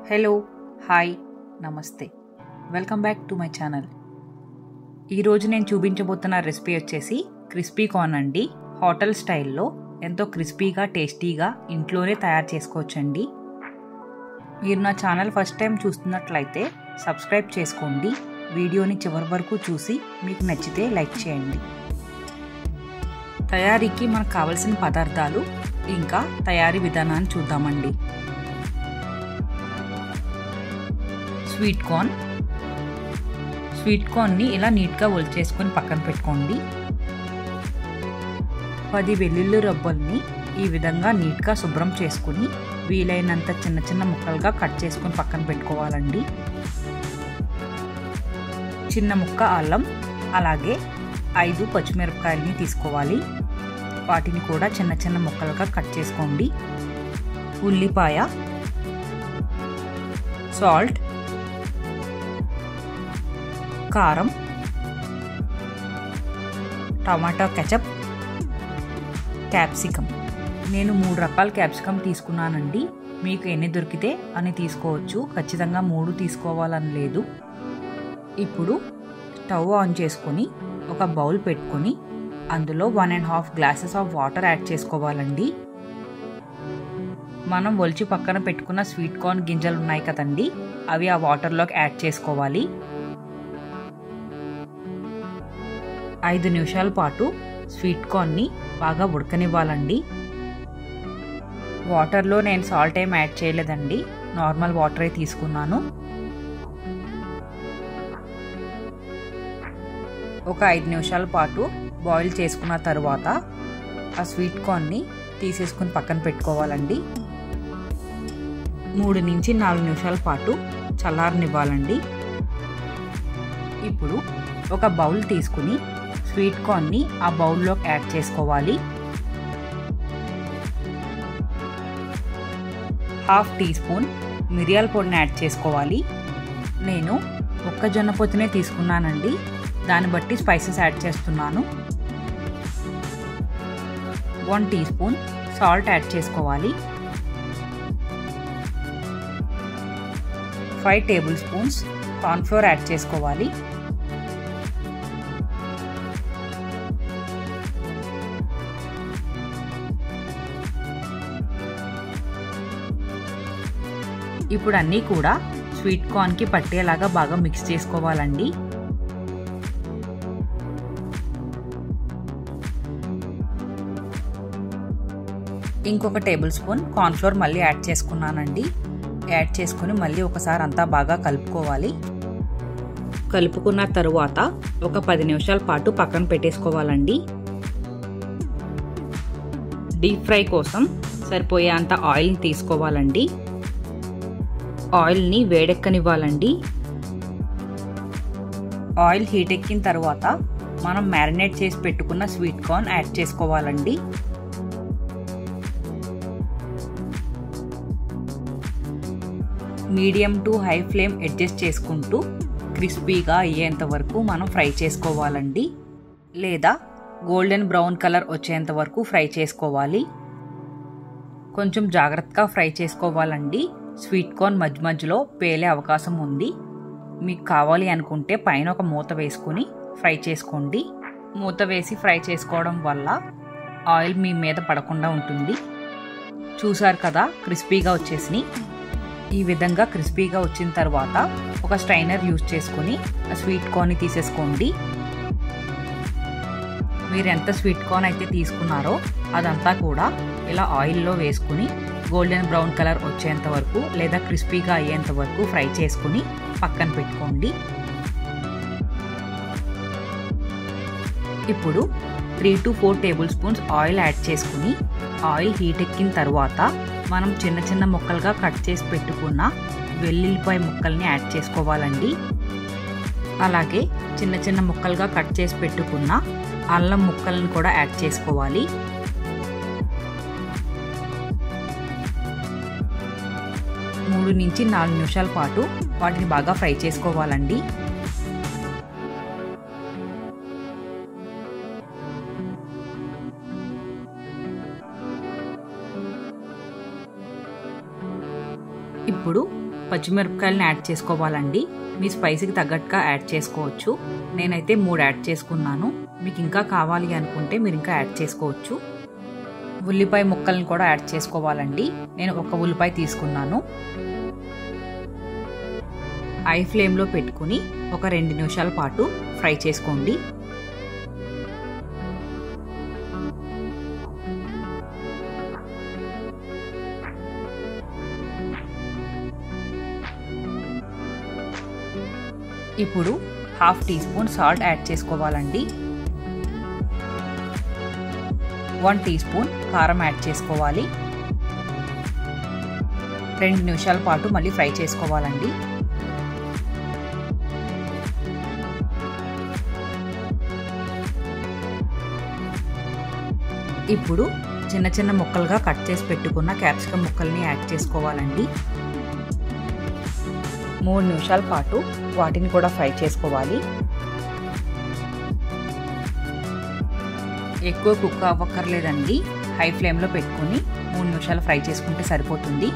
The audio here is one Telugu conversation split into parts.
హలో, హాయ్, నమస్తే. Welcome back to my channel. ఈరోజు నేను చూపించబోతున్న రెసిపీ వచ్చేసి క్రిస్పీ కార్న్ అండి. హోటల్ స్టైల్లో ఎంతో క్రిస్పీగా టేస్టీగా ఇంట్లోనే తయారు చేసుకోవచ్చండి. మీరు నా ఛానల్ ఫస్ట్ టైం చూస్తున్నట్లయితే సబ్స్క్రైబ్ చేసుకోండి. వీడియోని చివరి వరకు చూసి మీకు నచ్చితే లైక్ చేయండి. తయారీకి మనకు కావలసిన పదార్థాలు ఇంకా తయారీ విధానాన్ని చూద్దామండి. స్వీట్ కార్న్ని ఇలా నీట్గా ఒలిచేసుకొని పక్కన పెట్టుకోండి. 10 వెల్లుల్లి రబ్బల్ని ఈ విధంగా నీట్గా శుభ్రం చేసుకుని వీలైనంత చిన్న చిన్న ముక్కలుగా కట్ చేసుకొని పక్కన పెట్టుకోవాలండి. చిన్న ముక్క అల్లం, అలాగే 5 పచ్చిమిరపకాయలని తీసుకోవాలి. వాటిని కూడా చిన్న చిన్న ముక్కలుగా కట్ చేసుకోండి. ఉల్లిపాయ, సాల్ట్, కారం, టమాటా కెచప్, క్యాప్సికమ్. నేను 3 రకాల క్యాప్సికమ్ తీసుకున్నానండి. మీకు ఎన్ని దొరికితే అని తీసుకోవచ్చు. ఖచ్చితంగా 3 తీసుకోవాలని లేదు. ఇప్పుడు స్టవ్ ఆన్ చేసుకొని ఒక బౌల్ పెట్టుకొని అందులో 1.5 గ్లాసెస్ ఆఫ్ వాటర్ యాడ్ చేసుకోవాలండి. మనం ఒలిచి పక్కన పెట్టుకున్న స్వీట్ కార్న్ గింజలు ఉన్నాయి కదండి, అవి ఆ వాటర్లోకి యాడ్ చేసుకోవాలి. 5 నిమిషాల పాటు స్వీట్ కార్న్ని బాగా ఉడకనివ్వాలండి. వాటర్లో నేను సాల్ట్ ఏం యాడ్ చేయలేదండి, నార్మల్ వాటరే తీసుకున్నాను. ఒక 5 నిమిషాల పాటు బాయిల్ చేసుకున్న తర్వాత ఆ స్వీట్ కార్న్ని తీసేసుకుని పక్కన పెట్టుకోవాలండి. 3 నుంచి 4 నిమిషాల పాటు చల్లారనివ్వాలండి. ఇప్పుడు ఒక బౌల్ తీసుకుని స్వీట్ కార్న్ని ఆ బౌల్లోకి యాడ్ చేసుకోవాలి. 1/2 టీ స్పూన్ మిరియాల పొడిని యాడ్ చేసుకోవాలి. నేను మొక్కజొన్న పొత్తునే తీసుకున్నానండి, దాన్ని బట్టి స్పైసెస్ యాడ్ చేస్తున్నాను. 1 టీ స్పూన్ సాల్ట్ యాడ్ చేసుకోవాలి. 5 table spoons corn flour add చేసుకోవాలి. ఇప్పుడు అన్నీ కూడా స్వీట్ కార్న్కి పట్టేలాగా బాగా మిక్స్ చేసుకోవాలండి. ఇంకొక టేబుల్ స్పూన్ కార్న్ ఫ్లోర్ మళ్ళీ యాడ్ చేసుకున్నానండి. యాడ్ చేసుకుని మళ్ళీ ఒకసారి అంతా బాగా కలుపుకోవాలి. కలుపుకున్న తరువాత ఒక 10 నిమిషాల పాటు పక్కన పెట్టేసుకోవాలండి. డీప్ ఫ్రై కోసం సరిపోయేంత ఆయిల్ని తీసుకోవాలండి. ఆయిల్ని వేడెక్కనివ్వాలండి. ఆయిల్ హీట్ ఎక్కిన తర్వాత మనం మ్యారినేట్ చేసి పెట్టుకున్న స్వీట్ కార్న్ యాడ్ చేసుకోవాలండి. Medium to high flame adjust చేసుకుంటూ క్రిస్పీగా అయ్యేంత వరకు మనం ఫ్రై చేసుకోవాలండి, లేదా గోల్డెన్ బ్రౌన్ కలర్ వచ్చేంత వరకు ఫ్రై చేసుకోవాలి. కొంచెం జాగ్రత్తగా ఫ్రై చేసుకోవాలండి. స్వీట్ కార్న్ మధ్య మధ్యలో పేలే అవకాశం ఉంది. మీకు కావాలి అనుకుంటే పైన ఒక మూత వేసుకుని ఫ్రై చేసుకోండి. మూత వేసి ఫ్రై చేసుకోవడం వల్ల ఆయిల్ మీ మీద పడకుండా ఉంటుంది. చూసారు కదా, క్రిస్పీగా వచ్చేసినాయి. ఈ విధంగా క్రిస్పీగా వచ్చిన తర్వాత ఒక స్ట్రైనర్ యూజ్ చేసుకుని ఆ స్వీట్ కార్న్ని తీసేసుకోండి. మీరు ఎంత స్వీట్ కార్న్ అయితే తీసుకున్నారో అదంతా కూడా ఇలా ఆయిల్లో వేసుకుని గోల్డెన్ బ్రౌన్ కలర్ వచ్చేంత వరకు లేదా క్రిస్పీగా అయ్యేంత వరకు ఫ్రై చేసుకుని పక్కన పెట్టుకోండి. ఇప్పుడు 3 to 4 table spoons oil add చేసుకుని ఆయిల్ హీట్ ఎక్కిన తర్వాత మనం చిన్న చిన్న ముక్కలుగా కట్ చేసి పెట్టుకున్న వెల్లుల్లిపాయ ముక్కల్ని యాడ్ చేసుకోవాలండి. అలాగే చిన్న చిన్న ముక్కలుగా కట్ చేసి పెట్టుకున్న అల్లం ముక్కలను కూడా యాడ్ చేసుకోవాలి. 3 నుంచి 4 నిమిషాల పాటు వాటిని బాగా ఫ్రై చేసుకోవాలండి. ఇప్పుడు పచ్చిమిరపకాయలను యాడ్ చేసుకోవాలండి. మీ స్పైసీకి తగ్గట్టుగా యాడ్ చేసుకోవచ్చు. నేనైతే 3 యాడ్ చేసుకున్నాను. మీకు ఇంకా కావాలి అనుకుంటే మీరు ఇంకా యాడ్ చేసుకోవచ్చు. ఉల్లిపాయ ముక్కలను కూడా యాడ్ చేసుకోవాలండి. నేను 1 ఉల్లిపాయ తీసుకున్నాను. హై ఫ్లేమ్లో పెట్టుకుని ఒక 2 నిమిషాల పాటు ఫ్రై చేసుకోండి. ఇప్పుడు 1/2 టీ స్పూన్ సాల్ట్ యాడ్ చేసుకోవాలండి. 1 టీ స్పూన్ కారం యాడ్ చేసుకోవాలి. 2 నిమిషాల పాటు మళ్ళీ ఫ్రై చేసుకోవాలండి. ఇప్పుడు చిన్న చిన్న ముక్కలుగా కట్ చేసి పెట్టుకున్న క్యాప్సికమ్ ముక్కల్ని యాడ్ చేసుకోవాలండి. 3 నిమిషాల పాటు వాటిని కూడా ఫ్రై చేసుకోవాలి. ఎక్కువ కుక్ అవ్వక్కర్లేదండి. హై ఫ్లేమ్లో పెట్టుకుని 3 నిమిషాలు ఫ్రై చేసుకుంటే సరిపోతుంది.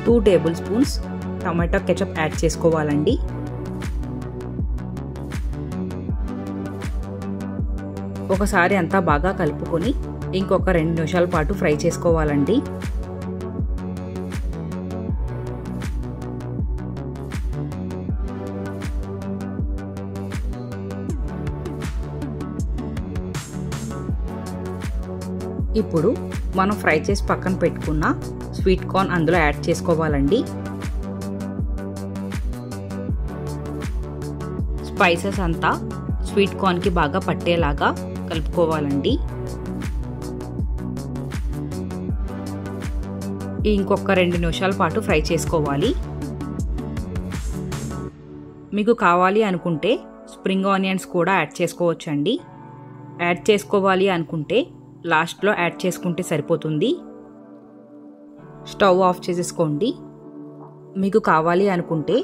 Two table spoons tomato ketchup add చేసుకోవాలండి. ఒకసారి అంతా బాగా కలుపుకొని ఇంకొక 2 నిమిషాల పాటు ఫ్రై చేసుకోవాలండి. ఇప్పుడు మనం ఫ్రై చేసి పక్కన పెట్టుకున్న స్వీట్ కార్న్ అందులో యాడ్ చేసుకోవాలండి. స్పైసెస్ అంతా స్వీట్ కార్న్కి బాగా పట్టేలాగా కలుపుకోవాలండి. ఇంకొక 2 నిమిషాల పాటు ఫ్రై చేసుకోవాలి. మీకు కావాలి అనుకుంటే స్ప్రింగ్ ఆనియన్స్ కూడా యాడ్ చేసుకోవచ్చండి. యాడ్ చేసుకోవాలి అనుకుంటే లాస్ట్లో యాడ్ చేసుకుంటే సరిపోతుంది. స్టవ్ ఆఫ్ చేసేసుకోండి. మీకు కావాలి అనుకుంటే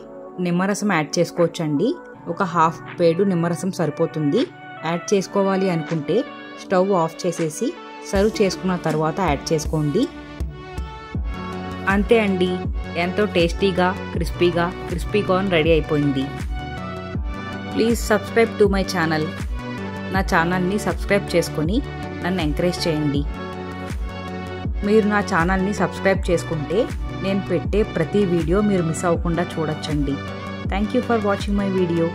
నిమ్మరసం యాడ్ చేసుకోవచ్చండి. ఒక 1/2 పేడు నిమ్మరసం సరిపోతుంది. యాడ్ చేసుకోవాలి అనుకుంటే స్టవ్ ఆఫ్ చేసేసి సర్వ్ చేసుకున్న తర్వాత యాడ్ చేసుకోండి. అంతే అండి, ఎంతో టేస్టీగా క్రిస్పీ కార్న్ రెడీ అయిపోయింది. Please subscribe to my channel. నా ఛానల్ని సబ్స్క్రైబ్ చేసుకొని నన్ను ఎంకరేజ్ చేయండి. మీరు నా ఛానల్ని సబ్స్క్రైబ్ చేసుకుంటే నేను పెట్టే ప్రతి వీడియో మీరు మిస్ అవ్వకుండా చూడొచ్చండి. Thank you for watching my video.